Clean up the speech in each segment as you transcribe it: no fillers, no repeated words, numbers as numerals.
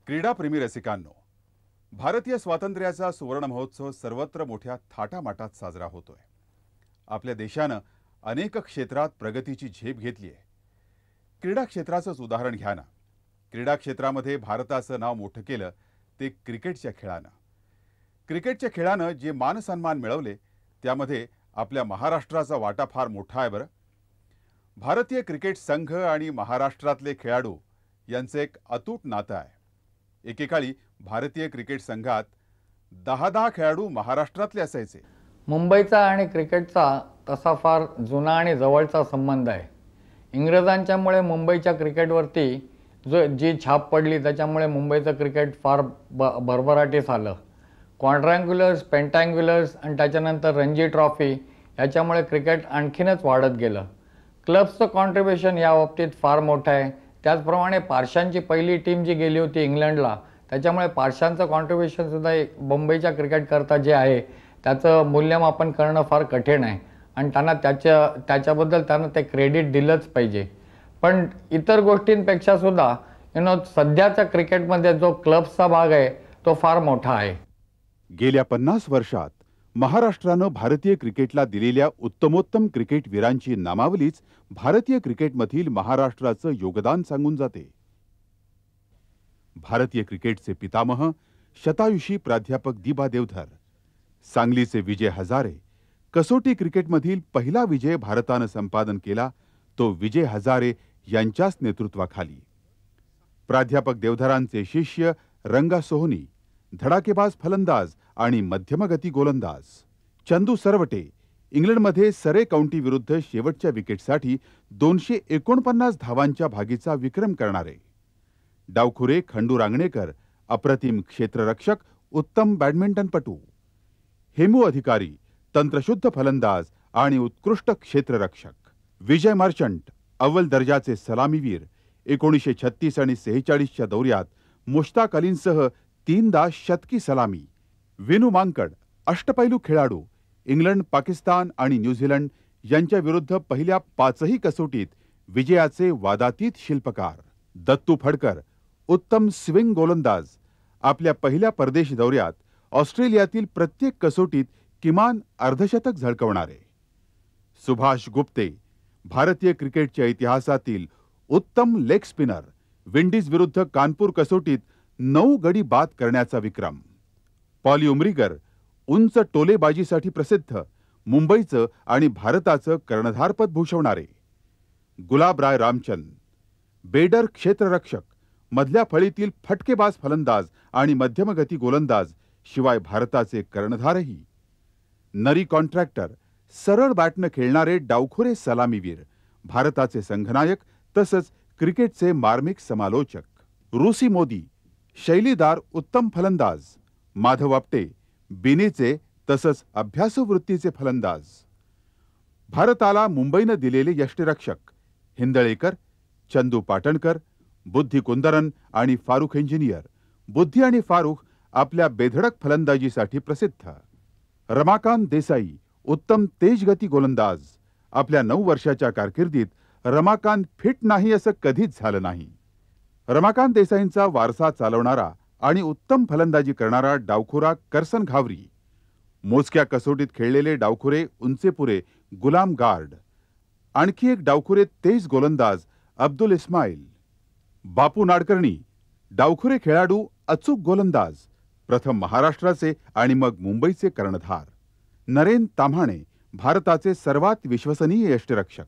क्रीडा प्रेमी रसिकांनो, भारतीय स्वातंत्र्याचा सुवर्ण महोत्सव सर्वत्र मोठ्या थाटामाटात साजरा होतोय। आपल्या देशाने अनेक क्षेत्रात प्रगतीची झेप घेतली आहे। क्रीडा क्षेत्राचंच उदाहरण घ्या ना। क्रीडा क्षेत्रामध्ये भारताचं नाव मोठं केलं ते क्रिकेटच्या खेळानं। क्रिकेटच्या खेळानं जे मान सन्मान मिळवले त्यामध्ये आपल्या महाराष्ट्राचा वाटा फार मोठा आहे बरं। भारतीय क्रिकेट संघ आणि महाराष्ट्रातले खेळाडू यांचं एक अतूट नातं आहे। एकेकाळी भारतीय क्रिकेट संघात 10 खेळाडू महाराष्ट्रातले असायचे। मुंबईचा आणि क्रिकेटचा तसा फार जुना आणि जवळचा संबंध आहे। इंग्रजांच्यामुळे मुंबईच्या क्रिकेटवरती जी छाप पडली त्याच्यामुळे मुंबईचं क्रिकेट फार भरभराटीस आलं। क्वाड्रँग्युलर्स, पेंटँग्युलर्स आणि त्याच्यानंतर रणजी ट्रॉफी याच्यामुळे क्रिकेट आणखीनच वाढत गेलं। क्लब्सचं कॉन्ट्रिब्युशन या बाबतीत फार मोठं आहे। त्याचप्रमाणे पारशांची पहिली टीम जी गेली होती इंग्लंडला, त्याच्यामुळे पारशांचं कॉन्ट्रिब्युशन सुद्धा मुंबईच्या क्रिकेट करता जे आहे त्याचं मूल्यमापन करणं फार कठीण आहे आणि त्यांना त्याच्याबद्दल त्यांना ते क्रेडिट दिलंच पाहिजे। पण इतर गोष्टींपेक्षा सुद्धा सध्याच्या क्रिकेटमध्ये जो क्लब्सचा भाग आहे तो फार मोठा आहे। गेल्या 50 वर्षात महाराष्ट्राने भारतीय क्रिकेटला दिलेल्या उत्तमोत्तम क्रिकेट वीरांची नामावलीच भारतीय क्रिकेटमधील महाराष्ट्राचं योगदान सांगून जाते। भारतीय क्रिकेटचे पितामह शतायुषी प्राध्यापक दिबा देवधर, सांगलीचे विजय हजारे, कसोटी क्रिकेटमधील पहिला विजय भारताने संपादन केला तो विजय हजारे यांच्याच नेतृत्वाखाली। प्राध्यापक देवधरांचे शिष्य रंगा सोहनी, धडाकेबाज फलंदाज आणि मध्यमगती गोलंदाज। चंदू सरवटे, इंग्लंडमध्ये सरे काउंटी विरुद्ध शेवटच्या विकेटसाठी 249 धावांच्या भागीचा विक्रम करणारे। डावखुरे खंडू रांगणेकर, अप्रतिम क्षेत्ररक्षक, उत्तम बॅडमिंटनपटू। हेमू अधिकारी, तंत्रशुद्ध फलंदाज आणि उत्कृष्ट क्षेत्ररक्षक। विजय मर्चंट, अव्वल दर्जाचे सलामीवीर, 1936 आणि 46च्या दौऱ्यात मुश्ताक अलींसह 3दा शतकी सलामी। विनू मांकड, अष्टपैलू खेळाडू, इंग्लंड, पाकिस्तान आणि न्यूझीलंड यांच्या विरुद्ध पहिल्या 5ही कसोटीत विजयाचे वादातीत शिल्पकार। दत्तू फडकर, उत्तम स्विंग गोलंदाज, आपल्या पहिल्या परदेशी दौऱ्यात ऑस्ट्रेलियातील प्रत्येक कसोटीत किमान अर्धशतक झळकवणारे। सुभाष गुप्ते, भारतीय क्रिकेटच्या इतिहासातील उत्तम लेग स्पिनर, विंडीज विरुद्ध कानपूर कसोटीत 9 गडी बाद करण्याचा विक्रम। पॉली उमरीगर, उंच टोलेबाजीसाठी प्रसिद्ध, मुंबईचं आणि भारताचं कर्णधारपद भूषवणारे। गुलाबराय रामचंद, बेडर क्षेत्ररक्षक, मधल्या फळीतील फटकेबाज फलंदाज आणि मध्यमगती गोलंदाज, शिवाय भारताचे कर्णधारही। नरी कॉन्ट्रॅक्टर, सरळ बॅटनं खेळणारे डावखुरे सलामीवीर, भारताचे संघनायक तसंच क्रिकेटचे मार्मिक समालोचक। रूसी मोदी, शैलीदार उत्तम फलंदाज, माधव आपटे, बिनीचे तसंच अभ्यासू वृत्तीचे फलंदाज। भारताला मुंबईने दिलेले यष्टिरक्षक, हिंदळेकर, चंदू पाटणकर, बुद्धी कुंदरन आणि फारुख इंजिनियर। बुद्धी आणि फारुख आपल्या बेधडक फलंदाजीसाठी प्रसिद्ध। रमाकांत देसाई, उत्तम तेजगती गोलंदाज, आपल्या 9 वर्षाच्या कारकिर्दीत रमाकांत फिट नाही असं कधीच झालं नाही. रमाकांत देसाईंचा वारसा चालवणारा आणि उत्तम फलंदाजी करणारा डावखुरा करसन घावरी, मोजक्या कसोटीत खेळलेले डावखुरे उंचेपुरे गुलाम गार्ड, आणखी एक डावखुरे तेज गोलंदाज अब्दुल इस्माईल, बापू नाडकर्णी, डावखुरे खेळाडू अचूक गोलंदाज, प्रथम महाराष्ट्राचे आणि मग मुंबईचे कर्णधार नरेन ताम्हाणे, भारताचे सर्वात विश्वसनीय यष्टिरक्षक.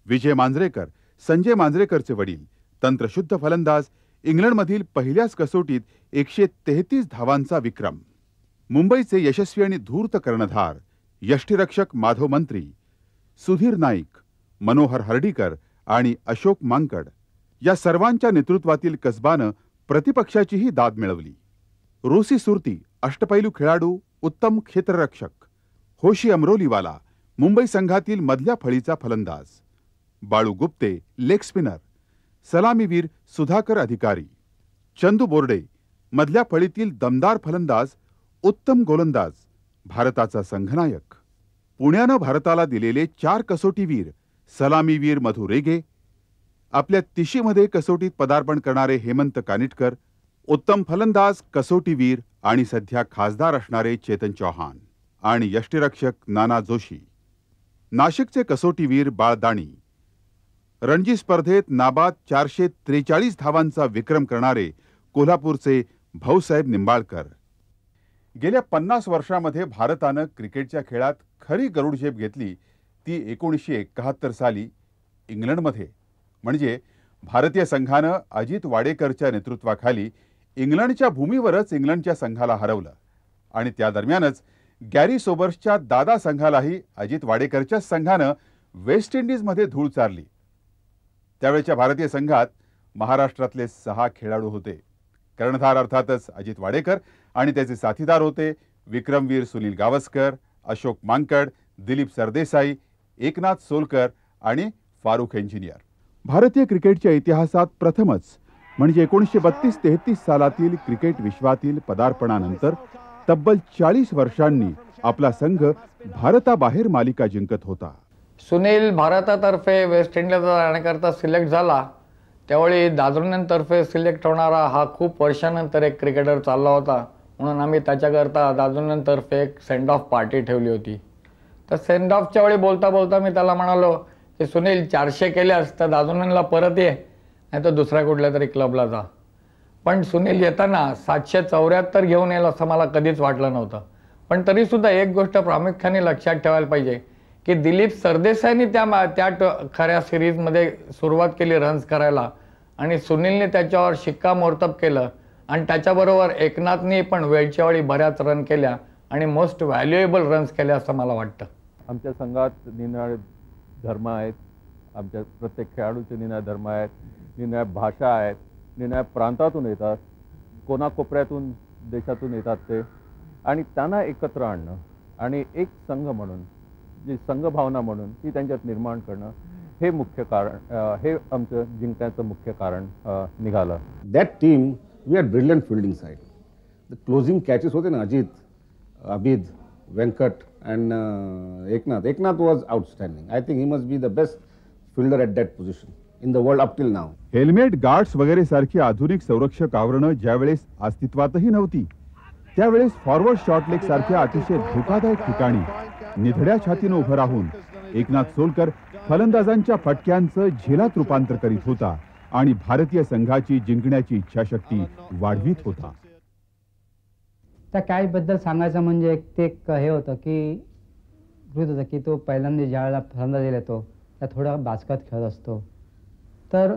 विजय मांजरेकर, संजय मांजरेकरचे वडील, तंत्रशुद्ध फलंदाज, इंग्लंडमधील पहिल्याच कसोटीत 133 धावांचा विक्रम. मुंबईचे यशस्वी आणि धूर्त कर्णधार यष्टिरक्षक माधव मंत्री, सुधीर नाईक, मनोहर हर्डीकर आणि अशोक मांकड या सर्वांच्या नेतृत्वातील कसबानं प्रतिपक्षाचीही दाद मिळवली. रूसी सुरती, अष्टपैलू खेळाडू, उत्तम क्षेत्ररक्षक होशी अमरोलीवाला, मुंबई संघातील मधल्या फळीचा फलंदाज, बाळू गुप्ते, लेग स्पिनर, सलामीवीर सुधाकर अधिकारी, चंदू बोर्डे, मधल्या फळीतील दमदार फलंदाज, उत्तम गोलंदाज, भारताचा संघनायक. पुण्यानं भारताला दिलेले 4 कसोटीवीर सलामीवीर मधु रेगे, आपल्या 30 मध्ये कसोटीत पदार्पण करणारे हेमंत कानिटकर, उत्तम फलंदाज, कसोटीवीर आणि सध्या खासदार असणारे चेतन चौहान आणि यष्टिरक्षक नाना जोशी, नाशिकचे कसोटीवीर बाळ दाणी, रणजी स्पर्धेत नाबाद 443 धावांचा विक्रम करणारे कोल्हापूरचे भाऊसाहेब निंबाळकर. गेल्या 50 वर्षांमध्ये भारतानं क्रिकेटच्या खेळात खरी गरुडझेप घेतली ती 1971 साली इंग्लंडमध्ये. म्हणजे भारतीय संघानं अजित वाडेकरच्या नेतृत्वाखाली इंग्लंडच्या भूमीवरच इंग्लंडच्या संघाला हरवलं आणि त्या दरम्यानच गॅरी सोबर्सच्या दादा संघालाही अजित वाडेकरच्या संघानं वेस्ट इंडिजमध्ये धूळ चारली. त्यावेळच्या भारतीय संघात महाराष्ट्रातले 6 खेळाडू होते. कर्णधार अर्थातच अजित वाडेकर आणि त्याचे साथीदार होते विक्रमवीर सुनील गावस्कर, अशोक मांकड, दिलीप सरदेसाई, एकनाथ सोलकर आणि फारुख इंजिनियर. भारतीय क्रिकेटच्या इतिहासात प्रथमच म्हणजे 1932-33 सालातील क्रिकेट विश्वातील पदार्पणानंतर तब्बल 40 वर्षांनी आपला संघ भारताबाहेर मालिका जिंकत होता. सुनील भारतातर्फे वेस्ट इंडिजला जाण्याकरता सिलेक्ट झाला त्यावेळी दादुन्यांतर्फे सिलेक्ट होणारा हा खूप वर्षानंतर एक क्रिकेटर चालला होता. म्हणून आम्ही त्याच्याकरता दादुन्यांतर्फे एक सेंड ऑफ पार्टी ठेवली होती. तर सेंड ऑफच्या वेळी बोलता बोलता मी त्याला म्हणालो की सुनील 400 केल्यास तर दादुन्यांना परत ये, नाही तर दुसऱ्या कुठल्या तरी क्लबला जा. पण सुनील येताना 774 घेऊन येईल असं मला कधीच वाटलं नव्हतं. पण तरीसुद्धा एक गोष्ट प्रामुख्याने लक्षात ठेवायला पाहिजे की दिलीप सरदेसाईंनी त्या खऱ्या सिरीजमध्ये सुरुवात केली रन्स करायला आणि सुनीलने त्याच्यावर शिक्कामोर्तब केलं आणि त्याच्याबरोबर एकनाथनी पण वेळच्या वेळी बऱ्याच रन केल्या आणि मोस्ट व्हॅल्युएबल रन्स केल्या असं मला वाटतं. आमच्या संघात निनाळे धर्म आहेत, आमच्या प्रत्येक खेळाडूचे निनाळे धर्म आहेत, निनाळे भाषा आहेत, निनाळे प्रांतातून येतात, कोनाकोपऱ्यातून देशातून येतात ते, आणि त्यांना एकत्र आणणं आणि एक संघ म्हणून जी संघभावना म्हणून ती त्यांच्यात निर्माण करणं हे मुख्य कारण, हे आमचं जिंकण्याचं मुख्य कारण निघालं. That team, we had brilliant fielding side. The closing catches होते ना, Ajit, Abid, Venkat and Eknath. Eknath was outstanding. I think he must be the best fielder at that position in the world up till now. Helmet, guards वगैरे सारखी आधुनिक संरक्षक आवरणं ज्यावेळेस अस्तित्वातही नव्हती त्यावेळेस फॉरवर्ड शॉट लेग सारख्या अतिशय धोकादायक ठिकाणी निधड्या छातीनं उभं राहून एकनाथ सोलकर फलंदाजांच्या फटक्यांचं झेलात रूपांतर करीत होता आणि भारतीय संघाची जिंकण्याची इच्छाशक्ती वाढवीत होता. त्या कॅचबद्दल सांगायचं म्हणजे ते हे होतं की होतं की तो पहिल्यांदा ज्यावेळेला फलंदाज येतो त्या थोडा बाचकत खेळत असतो. तर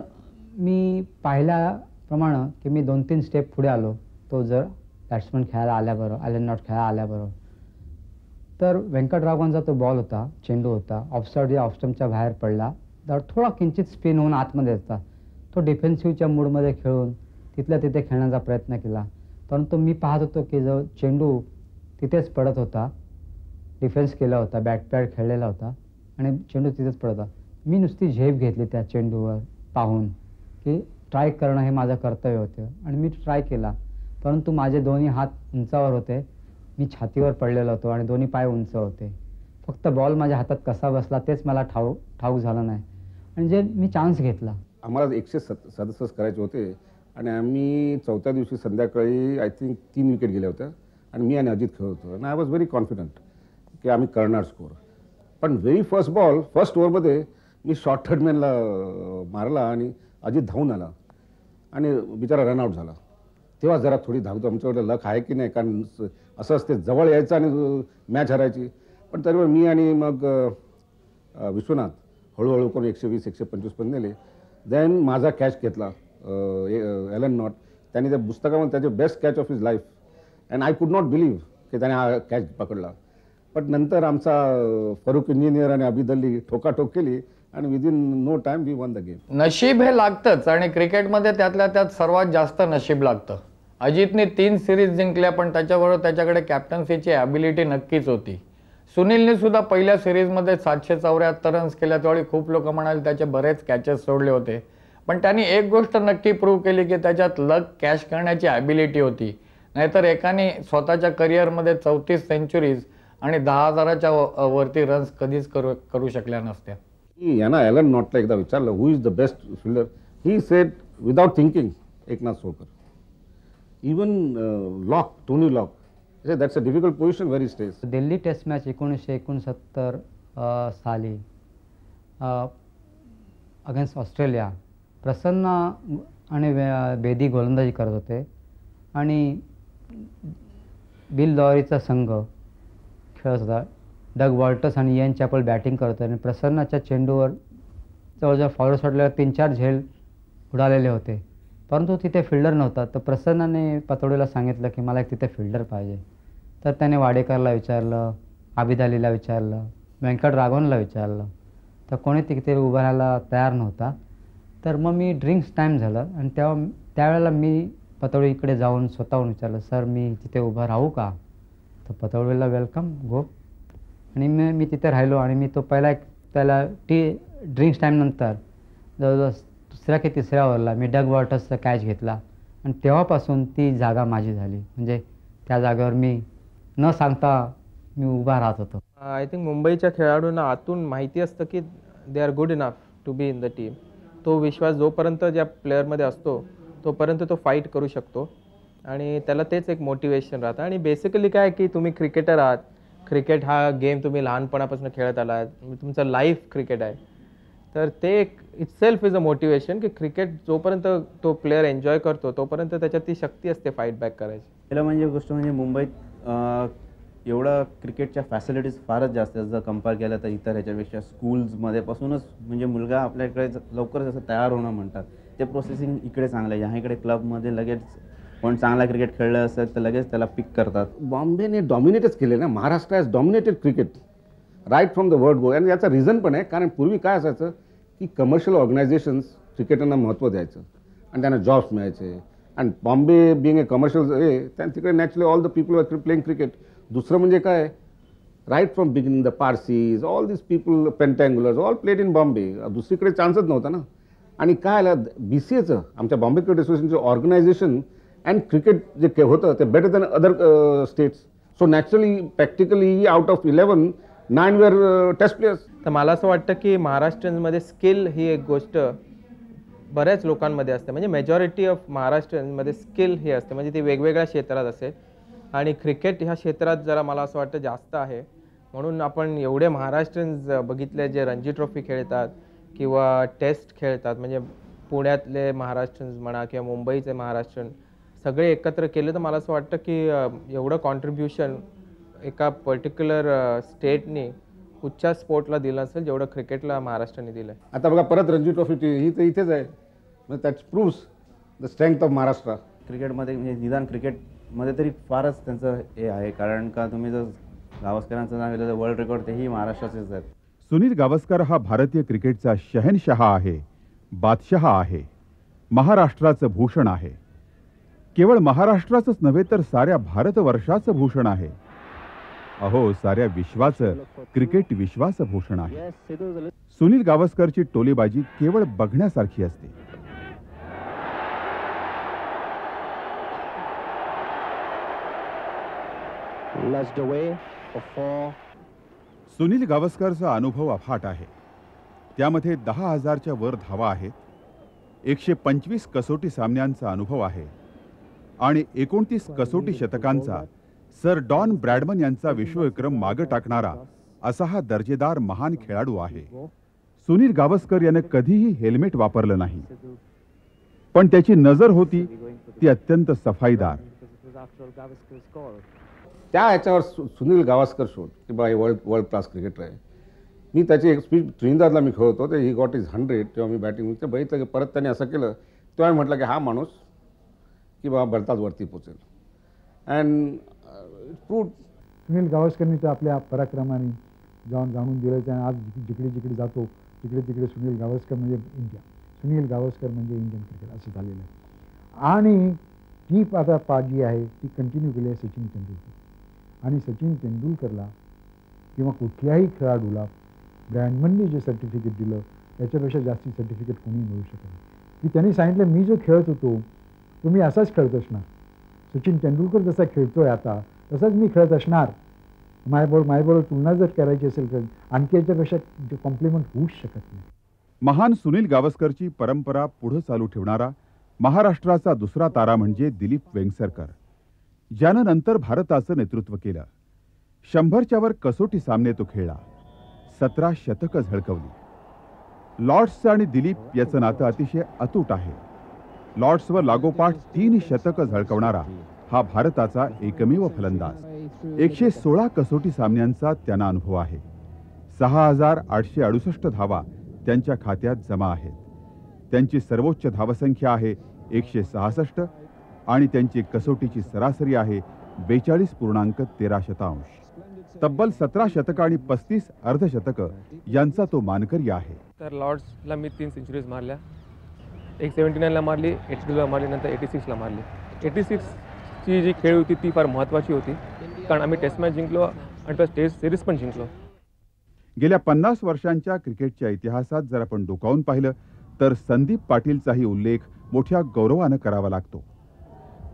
मी पाहिल्याप्रमाणे की मी 2-3 स्टेप पुढे आलो तो जर बॅट्समन खेळायला आल्याबरोबर नॉट खेळायला आल्याबरोबर. तर व्यंकटरावांचा तो बॉल होता, चेंडू होता, ऑफस्टंपच्या बाहेर पडला, तर थोडा किंचित स्पिन होऊन आतमध्ये येतात. तो डिफेन्सिव्हच्या मूडमध्ये खेळून तिथल्या तिथे खेळण्याचा प्रयत्न केला. परंतु मी पाहत होतो की जो चेंडू तिथेच पडत होता, डिफेन्स केला होता, बॅटपॅड खेळलेला होता आणि चेंडू तिथेच पडत होता. मी नुसती झेप घेतली त्या चेंडूवर पाहून की ट्राय करणं हे माझं कर्तव्य होतं आणि मी ट्राय केला. परंतु माझे दोन्ही हात उंचावर होते, मी छातीवर पडलेलो होतो आणि दोन्ही पाय उंच होते. फक्त बॉल माझ्या हातात कसा बसला तेच मला ठाऊक झालं नाही. आणि जे मी चान्स घेतला. आम्हाला 167 करायचे होते आणि आम्ही चौथ्या दिवशी संध्याकाळी आय थिंक 3 विकेट गेल्या होत्या आणि मी आणि अजित खेळत होतो आणि आय वॉज व्हेरी कॉन्फिडंट की आम्ही करणार स्कोर. पण व्हेरी फर्स्ट ओव्हरमध्ये मी शॉर्ट थर्डमॅनला मारला आणि अजित धावून आला आणि बिचारा रनआउट झाला. तेव्हा जरा थोडी धावतो आमच्याकडे लक आहे की नाही, कारण असं असते जवळ यायचं आणि मॅच हरायची. पण तरी मी आणि मग विश्वनाथ हळूहळू करून 120-125 पण नेले. देन माझा कॅच घेतला एलन नॉट. त्यांनी त्या पुस्तकामध्ये त्याचे best catch of his life and I could not believe की त्याने हा कॅच पकडला. पण नंतर आमचा फरुख इंजिनियर आणि अबिद अली ठोकाठोक केली आणि within no time we won the game. नशीब हे लागतंच आणि क्रिकेटमध्ये त्यातल्या त्यात सर्वात जास्त नशीब लागतं. अजितने 3 सिरीज जिंकल्या, पण त्याच्याबरोबर त्याच्याकडे कॅप्टन्सीची ॲबिलिटी नक्कीच होती. सुनीलने सुद्धा पहिल्या सिरीजमध्ये 774 रन्स केल्या. त्यावेळी खूप लोक म्हणाले त्याचे बरेच कॅचेस सोडले होते, पण त्यांनी एक गोष्ट नक्की प्रूव्ह केली की त्याच्यात लक कॅश करण्याची ॲबिलिटी होती. नाहीतर एकाने स्वतःच्या करिअरमध्ये 34 सेंचुरीज आणि 10,000च्या वरती रन्स कधीच करू शकल्या नसत्या. यांना एलन नॉटला एकदा विचारलं who is the best fielder. He said without thinking Eknath Solkar. Even Lock, Tony Lock, that's a difficult position very stage. Delhi test match 1969 साली अगेन्स्ट ऑस्ट्रेलिया प्रसन्न आणि बेदी गोलंदाजी करत होते आणि बिल लॉरीचा संघ खेळत होता. डग वॉल्टर्स आणि इयन चॅपल बॅटिंग करत होते आणि प्रसन्नाच्या चेंडूवर जवळजवळ फॉलो शॉटला 3-4 झेल उडालेले होते, परंतु तिथे फिल्डर नव्हता. तर प्रसन्नाने पतौडीला सांगितलं की मला एक तिथे फिल्डर पाहिजे. तर त्याने वाडेकरला विचारलं, आबिद अलीला विचारलं, व्यंकट राघवनला विचारलं, तर कोणी तिथे उभं राहायला तयार नव्हता. तर मग मी ड्रिंक्स टाईम झालं आणि त्यावेळेला मी पतौडीकडे जाऊन स्वतःहून विचारलं, सर मी तिथे उभं राहू का? तर पतौडीला वेलकम गो. आणि मी तिथे राहिलो आणि मी तो त्याला ड्रिंक्स टाईमनंतर जवळजवळ दुसऱ्या की तिसऱ्या ओव्हरला मी डग वॉल्टर्सचा कॅच घेतला आणि तेव्हापासून ती जागा माझी झाली. म्हणजे त्या जागेवर मी न सांगता मी उभा राहत होतो. आय थिंक मुंबईच्या खेळाडूंना आतून माहिती असतं की they are good enough to be in the team. तो विश्वास जोपर्यंत ज्या प्लेअरमध्ये असतो तोपर्यंत तो फाईट करू शकतो आणि त्याला तेच एक मोटिवेशन राहतं. आणि बेसिकली काय की तुम्ही क्रिकेटर आहात, क्रिकेट हा गेम तुम्ही लहानपणापासून खेळत आला आहात, तुमचं लाईफ क्रिकेट आहे, तर ते एक इटसेल्फ इज अ मोटिवेशन की क्रिकेट जोपर्यंत तो प्लेअर एन्जॉय करतो तोपर्यंत त्याच्यात ती शक्ती असते फाईट बॅक करायची. पहिलं म्हणजे गोष्ट म्हणजे मुंबईत एवढं क्रिकेटच्या फॅसिलिटीज फारच जास्त जर कंपेअर केलं तर इतर ह्याच्यापेक्षा. स्कूल्समध्ये पासूनच म्हणजे मुलगा आपल्याकडे लवकर जसं तयार होणं म्हणतात ते प्रोसेसिंग इकडे चांगलं आहे. ह्या इकडे क्लबमध्ये लगेच कोण चांगला क्रिकेट खेळलं असेल तर लगेच त्याला पिक करतात. बॉम्बेने डॉमिनेटच केले ना. Maharashtra has dominated cricket right from the word go. आणि याचं रिझन पण आहे, कारण पूर्वी काय असायचं की कमर्शियल ऑर्गनायझेशन्स क्रिकेटरना महत्त्व द्यायचं आणि त्यांना जॉब्स मिळायचे. आणि बॉम्बे बिंग ए कमर्शियल त्यां तिकडे naturally all the people are playing cricket. दुसरं म्हणजे काय, right from beginning the Parsis all this people pentangulars all played in Bombay. दुसरीकडे चान्सच नव्हता ना. आणि काय आलं BCAचं आमच्या बॉम्बे क्रिकेट असोसिएशनचं ऑर्गनायझेशन अँड क्रिकेट जे होतं ते better than other states. So naturally practically out of 11 9 were test players. तर मला असं वाटतं की महाराष्ट्रीयनमध्ये स्किल ही एक गोष्ट बऱ्याच लोकांमध्ये असते. म्हणजे मेजॉरिटी ऑफ महाराष्ट्रीयनमध्ये स्किल ही असते, म्हणजे ती वेगवेगळ्या क्षेत्रात असेल आणि क्रिकेट ह्या क्षेत्रात जरा मला असं वाटतं जास्त आहे. म्हणून आपण एवढे महाराष्ट्रीयन्स बघितले जे रणजी ट्रॉफी खेळतात किंवा टेस्ट खेळतात. म्हणजे पुण्यातले महाराष्ट्रीयन्स म्हणा किंवा मुंबईचे महाराष्ट्रीयन सगळे एकत्र केले तर मला असं वाटतं की एवढं कॉन्ट्रीब्युशन एका पर्टिक्युलर स्टेटनी कुठच्या स्पोर्टला दिलं असेल जेवढं क्रिकेटला महाराष्ट्राने दिलं आहे. आता बघा परत रणजी ट्रॉफी ही तर इथेच आहे. म्हणजे that proves the strength of Maharashtra. क्रिकेटमध्ये म्हणजे निदान क्रिकेटमध्ये तरी फारच त्यांचं हे आहे, कारण का तुम्ही जर गावस्करांचं नाव घेतलं तर वर्ल्ड रेकॉर्ड तेही महाराष्ट्राचेच आहेत. सुनील गावस्कर हा भारतीय क्रिकेटचा शहनशहा आहे, बादशहा आहे, महाराष्ट्राचं भूषण आहे. केवळ महाराष्ट्राचंच नव्हे तर साऱ्या भारतवर्षाचं भूषण आहे. अहो, साऱ्या विश्वाचं क्रिकेट विश्वाचं भूषण आहे. सुनील गावस्करची टोलीबाजी केवळ बघण्यासारखी असते. सुनील गावस्करचा अनुभव अफाट आहे. त्यामध्ये 10,000च्या वर धावा आहेत, 125 कसोटी सामन्यांचा अनुभव आहे आणि 29 कसोटी शतकांचा सर डॉन ब्रॅडमन यांचा विश्वविक्रम मागे टाकणारा असा हा दर्जेदार महान खेळाडू आहे. सुनील गावस्कर याने कधीही हेल्मेट वापरलं नाही, पण त्याची नजर होती ती अत्यंत सफाईदार. त्या याच्यावर सुनील गावस्कर शोध की बा वर्ल्ड क्लास क्रिकेटर आहे. मी त्याची एक स्पीच ट्रिनिदादला मी खेळत होतो, ही गॉट इज 100 तेव्हा मी बॅटिंग ते बघितलं की परत त्याने असं केलं, तेव्हा मी म्हटलं की हा माणूस की बाबा भलताच वरती पोचेल. And proved. सुनील गावस्करनी तर आपल्या पराक्रमाने जाणून दिलं त्याने. आज जिकडे जिकडे जातो तिकडे तिकडे सुनील गावस्कर म्हणजे इंडिया, सुनील गावस्कर म्हणजे इंडियन क्रिकेट असं झालेलं आहे. आणि ती आता पाठ जी आहे ती कंटिन्यू केली आहे सचिन तेंडुलकर. आणि सचिन तेंडुलकरला किंवा कुठल्याही खेळाडूला ब्रॅडमनने जे सर्टिफिकेट दिलं त्याच्यापेक्षा जास्ती सर्टिफिकेट कोणी मिळू शकत नाही. की त्यांनी सांगितलं मी जो खेळत होतो तो मी असाच खेळत असणार, सचिन तेंडुलकर जसा खेळतोय आता तसाच मी खेळत असणार. माझ्याबरोबर तुलना जर करायची असेल तर आणखी याच्यापेक्षा कॉम्प्लिमेंट होऊच शकत नाही. महान सुनील गावस्करची परंपरा पुढे चालू ठेवणारा महाराष्ट्राचा दुसरा तारा म्हणजे दिलीप वेंगसरकर, ज्यानं नंतर भारताचं नेतृत्व केलं. 100च्या वर कसोटी सामने तो खेळला, 17 शतकं झळकवली. लॉर्ड्सचं आणि दिलीप याचं नातं अतिशय अतूट आहे. लॉर्ड्सवर लागोपाठ 3 शतकं झळकवणारा हा भारताचा एकमेव फलंदाज. 116 कसोटी सामन्यांचा त्यांना अनुभव आहे. 6,868 धावा त्यांच्या खात्यात जमा आहेत. त्यांची सर्वोच्च धावसंख्या आहे 166 आणि त्यांची कसोटीची सरासरी आहे 42.13. तब्बल 17 शतकं आणि 35 अर्धशतकं यांचा तो मानकरी आहे. तर लॉर्ड्सला मी 3 सेंचुरीज मारल्या. एक 79ला मारली, 82ला मारली, नंतर 86ला मारली. 86ची जी खेळ होती ती फार महत्त्वाची होती, कारण आम्ही टेस्ट मॅच जिंकलो आणि प्लस टेस्ट सिरीज पण जिंकलो. गेल्या 50 वर्षांच्या क्रिकेटच्या इतिहासात जर आपण डोकावून पाहिलं तर संदीप पाटीलचाही उल्लेख मोठ्या गौरवानं करावा लागतो.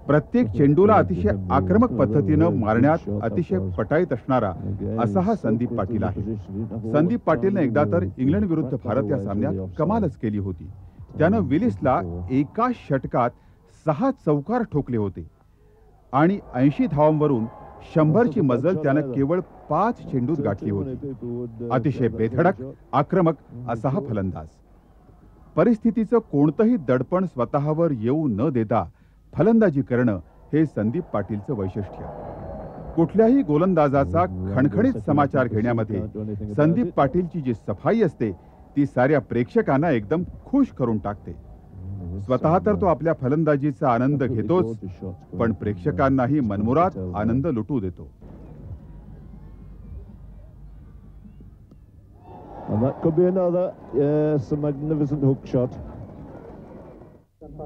प्रत्येक चेंडूला अतिशय आक्रमक पद्धतीनं मारण्यात अतिशय पटाईत असणारा असा हा संदीप पाटील आहे. संदीप पाटीलने एकदा तर इंग्लंड विरुद्ध भारत या सामन्यात कमालच केली होती. त्यानं विलिसला एका षटकात 6 चौकार ठोकले होते आणि 80 धावांवरून 100ची मजल त्यानं केवळ 5 चेंडूत गाठली होती. अतिशय बेधडक आक्रमक असा हा फलंदाज. परिस्थितीचं कोणतंही दडपण स्वतःवर येऊ न देता फलंदाजी करणं हे संदीप पाटीलचं वैशिष्ट्य. कुठल्याही गोलंदाजाचा खणखणीत समाचार घेण्यामध्ये संदीप पाटीलची जी सफाई असते ती साऱ्या प्रेक्षकांना एकदम खुश करून टाकते. स्वतः तर तो आपल्या फलंदाजीचा आनंद घेतोच, पण प्रेक्षकांनाही मनमुराद आनंद लुटू देतो. And that could be another, yes, a magnificent hook shot.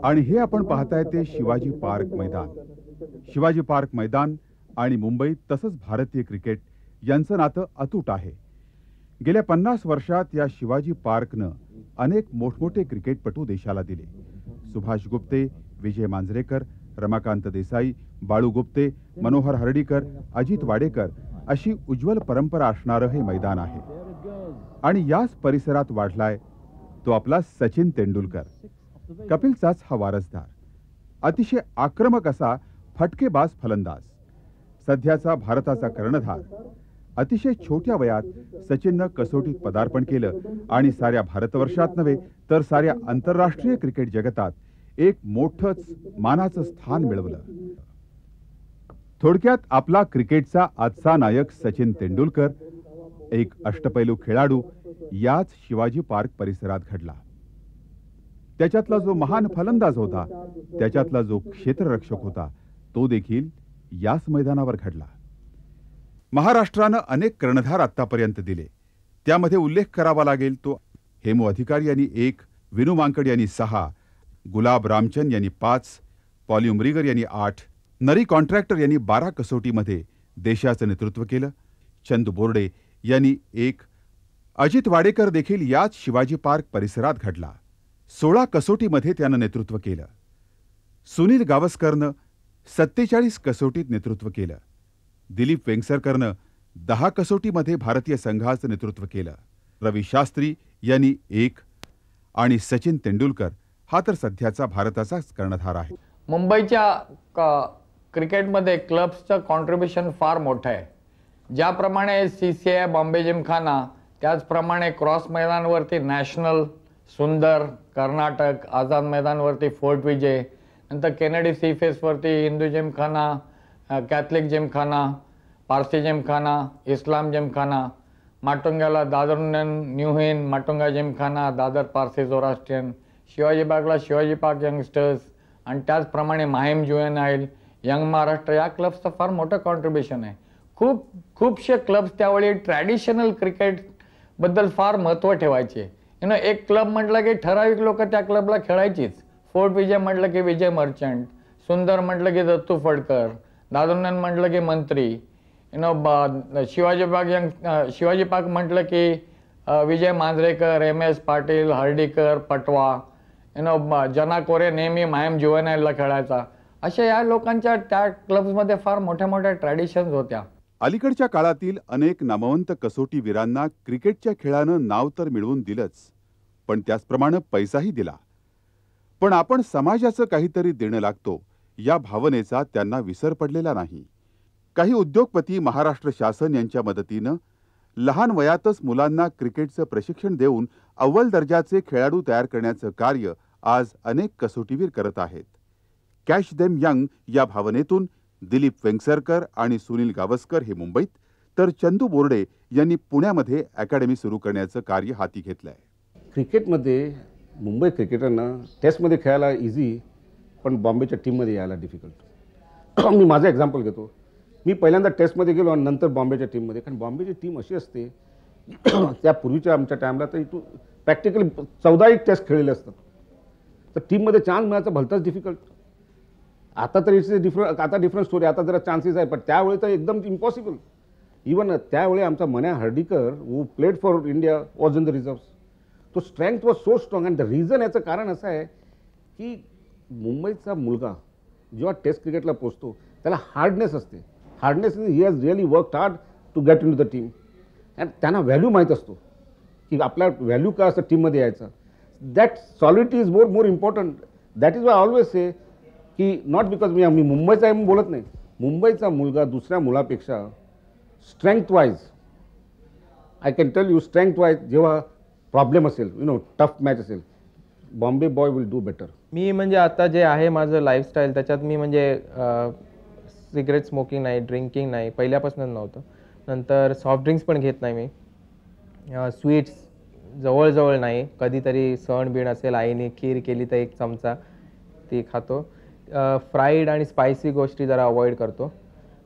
आणि हे आपण पाहताय ते शिवाजी पार्क मैदान. शिवाजी पार्क मैदान आणि मुंबई तसंच भारतीय क्रिकेट यांचं नातं अतूट आहे. गेल्या 50 वर्षात या शिवाजी पार्कनं अनेक मोठमोठे क्रिकेटपटू देशाला दिले. सुभाष गुप्ते, विजय मांजरेकर, रमाकांत देसाई, बाळू गुप्ते, मनोहर हर्डीकर, अजित वाडेकर अशी उज्ज्वल परंपरा असणारं हे मैदान आहे. आणि याच परिसरात वाढलाय तो आपला सचिन तेंडुलकर, कपिलचाच हा वारसदार. अतिशय आक्रमक असा फटकेबाज फलंदाज, सध्याचा भारताचा कर्णधार. अतिशय छोट्या वयात सचिननं कसोटीत पदार्पण केलं आणि साऱ्या भारतवर्षात नव्हे तर साऱ्या आंतरराष्ट्रीय क्रिकेट जगतात एक मोठंच मानाचं स्थान मिळवलं. थोडक्यात आपला क्रिकेटचा आजचा नायक सचिन तेंडुलकर एक अष्टपैलू खेळाडू याच शिवाजी पार्क परिसरात घडला. त्याच्यातला जो महान फलंदाज होता, त्याच्यातला जो क्षेत्ररक्षक होता, तो देखील याच मैदानावर घडला. महाराष्ट्रानं अनेक कर्णधार आतापर्यंत दिले. त्यामध्ये उल्लेख करावा लागेल तो हेमू अधिकारी यांनी 1, विनू मांकड यांनी 6, गुलाब रामचंद यांनी 5, पॉली उमरीगर यांनी 8, नरी कॉन्ट्रॅक्टर यांनी 12 कसोटीमध्ये देशाचं नेतृत्व केलं. चंदू बोर्डे यांनी 1, अजित वाडेकर देखील याच शिवाजी पार्क परिसरात घडला. 16 कसोटीमध्ये त्यानं नेतृत्व केलं. सुनील गावस्करनं 47 कसोटीत नेतृत्व केलं. दिलीप वेंगसरकरनं 10 कसोटीमध्ये भारतीय संघाचं नेतृत्व केलं. रवी शास्त्री यांनी 1 आणि सचिन तेंडुलकर हा तर सध्याचा भारताचाच कर्णधार आहे. मुंबईच्या क्रिकेटमध्ये क्लब्सचं कॉन्ट्रीब्युशन फार मोठं आहे. ज्याप्रमाणे CCI बॉम्बे जिमखाना, त्याचप्रमाणे क्रॉस मैदानवरती नॅशनल, सुंदर, कर्नाटक, आझाद मैदानवरती फोर्ट विजय, नंतर केनेडी सी फेसवरती हिंदू जिमखाना, कॅथलिक जिमखाना, पारसी जिमखाना, इस्लाम जिमखाना, माटुंग्याला दादर न्यू हिंद, माटुंगा जिमखाना, दादर पारसी झोरास्ट्रियन, शिवाजीबागला शिवाजी पार्क यंगस्टर्स आणि त्याचप्रमाणे माहीम जुएनाईल, यंग महाराष्ट्र या क्लब्सचं फार मोठं कॉन्ट्रीब्युशन आहे. खूपशे क्लब्स त्यावेळी ट्रॅडिशनल क्रिकेटबद्दल फार महत्त्व ठेवायचे. एक क्लब म्हटलं की ठराविक लोक त्या क्लबला खेळायचीच. फोर्ट विजय म्हटलं की विजय मर्चंट, सुंदर म्हटलं की दत्तू फडकर, दादरनन म्हटलं की मंत्री, शिवाजी पार्क म्हटलं की विजय मांजरेकर, MS पाटील, हर्डीकर, पटवा, जना कोरे नेहमी माहीम जुएनाईलला खेळायचा. अशा या लोकांच्या त्या क्लब्समध्ये फार मोठ्या मोठ्या ट्रॅडिशन्स होत्या. अलीकडच्या काळातील अनेक नामवंत कसोटी वीरांना क्रिकेटच्या खेळानं नाव तर मिळवून दिलंच, पण त्याचप्रमाणे पैसाही दिला. पण आपण समाजाचं काहीतरी देणं लागतो या भावनेचा त्यांना विसर पडलेला नाही. काही उद्योगपती महाराष्ट्र शासन यांच्या मदतीनं लहान वयातच मुलांना क्रिकेटचं प्रशिक्षण देऊन अव्वल दर्जाचे खेळाडू तयार करण्याचं कार्य आज अनेक कसोटीवीर करत आहेत. कॅच देम यंग या भावनेतून दिलीप वेंगसरकर आणि सुनील गावस्कर हे मुंबईत, तर चंदू बोर्डे यांनी पुण्यामध्ये अकॅडमी सुरू करण्याचं कार्य हाती घेतलंय. क्रिकेटमध्ये मुंबई क्रिकेटरना टेस्टमध्ये खेळायला इझी, पण बॉम्बेच्या टीममध्ये यायला डिफिकल्ट. मी माझं एक्झाम्पल घेतो. मी पहिल्यांदा टेस्टमध्ये गेलो आणि नंतर बॉम्बेच्या टीममध्ये. कारण बॉम्बेची टीम अशी असते त्या पूर्वीच्या आमच्या टाईमला तर इथून प्रॅक्टिकली 14 टेस्ट खेळलेले असतात, तर टीममध्ये चान्स मिळायचं भलतंच डिफिकल्ट. आता तर इट्स डिफरंट स्टोरी. आता जरा चान्सेस आहे, पण त्यावेळी तर एकदम इम्पॉसिबल. इवन त्यावेळी आमचा Manya Hardikar who played for India was in the reserves. तो strength was so strong. And the reason याचं कारण असं आहे की मुंबईचा मुलगा जेव्हा टेस्ट क्रिकेटला पोचतो त्याला हार्डनेस असते. Hardness he has really worked hard to get in to the team. And त्यांना व्हॅल्यू माहीत असतो की आपला व्हॅल्यू काय असतं टीममध्ये यायचा. That solidity is more important. That is why always say की नॉट बिकॉज मी मुंबईचा आहे म्हणून बोलत नाही. मुंबईचा मुलगा दुसऱ्या मुलापेक्षा strength wise, I can tell you, strength wise जेव्हा प्रॉब्लेम असेल, टफ मॅच असेल, Bombay boy will do better. मी म्हणजे आता जे आहे माझं लाईफस्टाईल त्याच्यात मी म्हणजे सिगरेट स्मोकिंग नाही, ड्रिंकिंग नाही, पहिल्यापासूनच नव्हतं. नंतर सॉफ्ट ड्रिंक्स पण घेत नाही मी. स्वीट्स जवळजवळ नाही. कधीतरी सण बिण असेल, आईने खीर केली तर 1 चमचा ती खातो. फ्राईड आणि स्पायसी गोष्टी जरा अवॉइड करतो.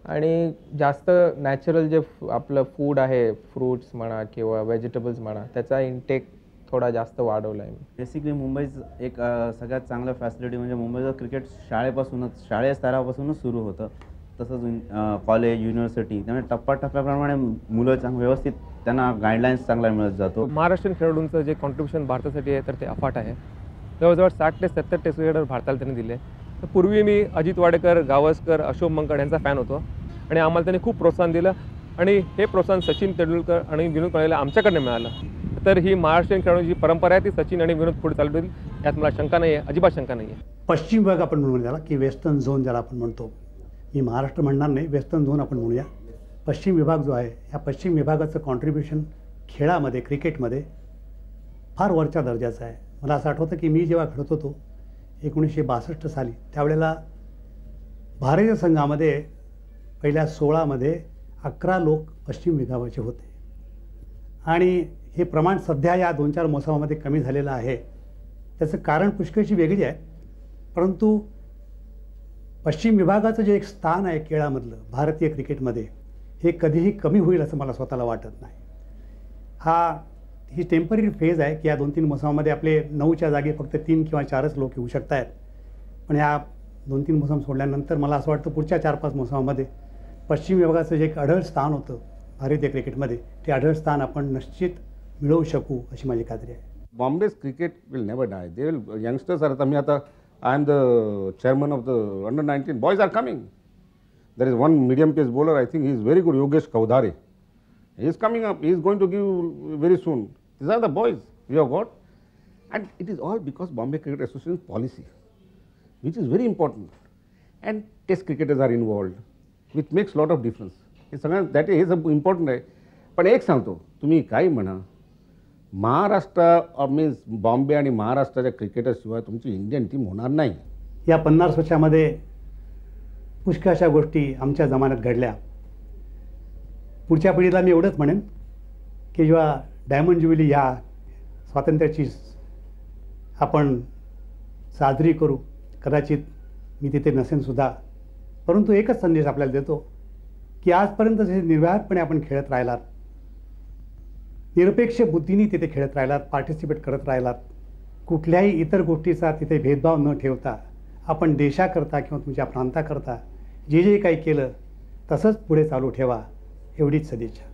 आणि जास्त नॅचरल जे आपलं फूड आहे, फ्रूट्स म्हणा किंवा व्हेजिटेबल्स म्हणा, त्याचा इंटेक थोडा जास्त वाढवला आहे मी. बेसिकली मुंबईचं एक सगळ्यात चांगलं फॅसिलिटी म्हणजे मुंबईचं क्रिकेट शाळेय स्तरापासूनच सुरू होतं. तसंच कॉलेज, युनिव्हर्सिटी, त्यामुळे टप्प्याप्रमाणे मुलं व्यवस्थित त्यांना गाईडलाईन्स चांगला मिळत जातो. महाराष्ट्रीयन खेळाडूंचं जे कॉन्ट्रीब्युशन भारतासाठी आहे तर ते अफाट आहे. जवळजवळ 60 ते 70 टेस्ट क्रिकेटर भारताला त्यांनी दिले. तर पूर्वी मी अजित वाडेकर, गावस्कर, अशोक मंकड यांचा फॅन होतो आणि आम्हाला त्यांनी खूप प्रोत्साहन दिलं आणि हे प्रोत्साहन सचिन तेंडुलकर आणि विनोद कांबळेला आमच्याकडनं मिळालं. तर ही महाराष्ट्रीयन खेळाडूंची परंपरा आहे, ती सचिन आणि विनोद पुढे चालू ठेवतील यात मला शंका नाही आहे, अजिबात शंका नाही आहे. पश्चिम विभाग आपण म्हणूया त्याला, की वेस्टर्न झोन ज्याला आपण म्हणतो. मी महाराष्ट्र म्हणणार नाही, वेस्टर्न झोन आपण म्हणूया. पश्चिम विभाग जो आहे, ह्या पश्चिम विभागाचं कॉन्ट्रीब्युशन खेळामध्ये, क्रिकेटमध्ये फार वरच्या दर्जाचं आहे. मला असं आठवतं की मी जेव्हा खेळत होतो 1962 साली, त्यावेळेला भारतीय संघामध्ये पहिल्या 16मध्ये 11 लोक पश्चिम विभागाचे होते. आणि हे प्रमाण सध्या या 2-4 मोसमामध्ये कमी झालेलं आहे. त्याचं कारण पुष्कळशी वेगळी आहे, परंतु पश्चिम विभागाचं जे एक स्थान आहे खेळामधलं भारतीय क्रिकेटमध्ये, हे कधीही कमी होईल असं मला स्वतःला वाटत नाही. ही टेम्पररी फेज आहे की या 2-3 मोसमामध्ये आपले 9च्या जागी फक्त 3 किंवा 4च लोक येऊ शकत आहेत. पण ह्या 2-3 मोसम सोडल्यानंतर मला असं वाटतं पुढच्या 4-5 मोसमामध्ये पश्चिम विभागाचं जे एक अढळ स्थान होतं भारतीय क्रिकेटमध्ये, ते अढळ स्थान आपण निश्चित मिळवू शकू अशी माझी खात्री आहे. Bombay's cricket will never die. They will youngsters are. मी आता I am the chairman of the under nineteen. Boys are coming. There is one medium pace bowler, I think he is very good, Yogesh Kaudhare. He is coming up. He is going to give very soon. These are the boys. we have got, and it is all because Bombay Cricket Association's policy, which is very important. And test cricketers are involved, which makes lot of difference. हे सगळ्यात that is important आहे. पण एक सांगतो, तुम्ही काही म्हणा, Maharashtra means Bombay आणि महाराष्ट्राच्या क्रिकेटर्सशिवाय तुमची इंडियन टीम होणार नाही. या 50 वर्षामध्ये पुष्कळशा गोष्टी आमच्या जमान्यात घडल्या. पुढच्या पिढीला मी एवढंच म्हणेन की जेव्हा डायमंड ज्युबिली या स्वातंत्र्याची आपण साजरी करू, कदाचित मी तिथे नसेनसुद्धा, परंतु एकच संदेश आपल्याला देतो की आजपर्यंत जे निर्भयपणे आपण खेळत राहिलात, निरपेक्ष बुद्धीने तिथे खेळत राहिलात, पार्टिसिपेट करत राहिलात, कुठल्याही इतर गोष्टीचा तिथे भेदभाव न ठेवता आपण देशाकरता किंवा तुमच्या प्रांताकरता जे जे काही केलं तसंच पुढे चालू ठेवा, एवढीच सदिच्छा.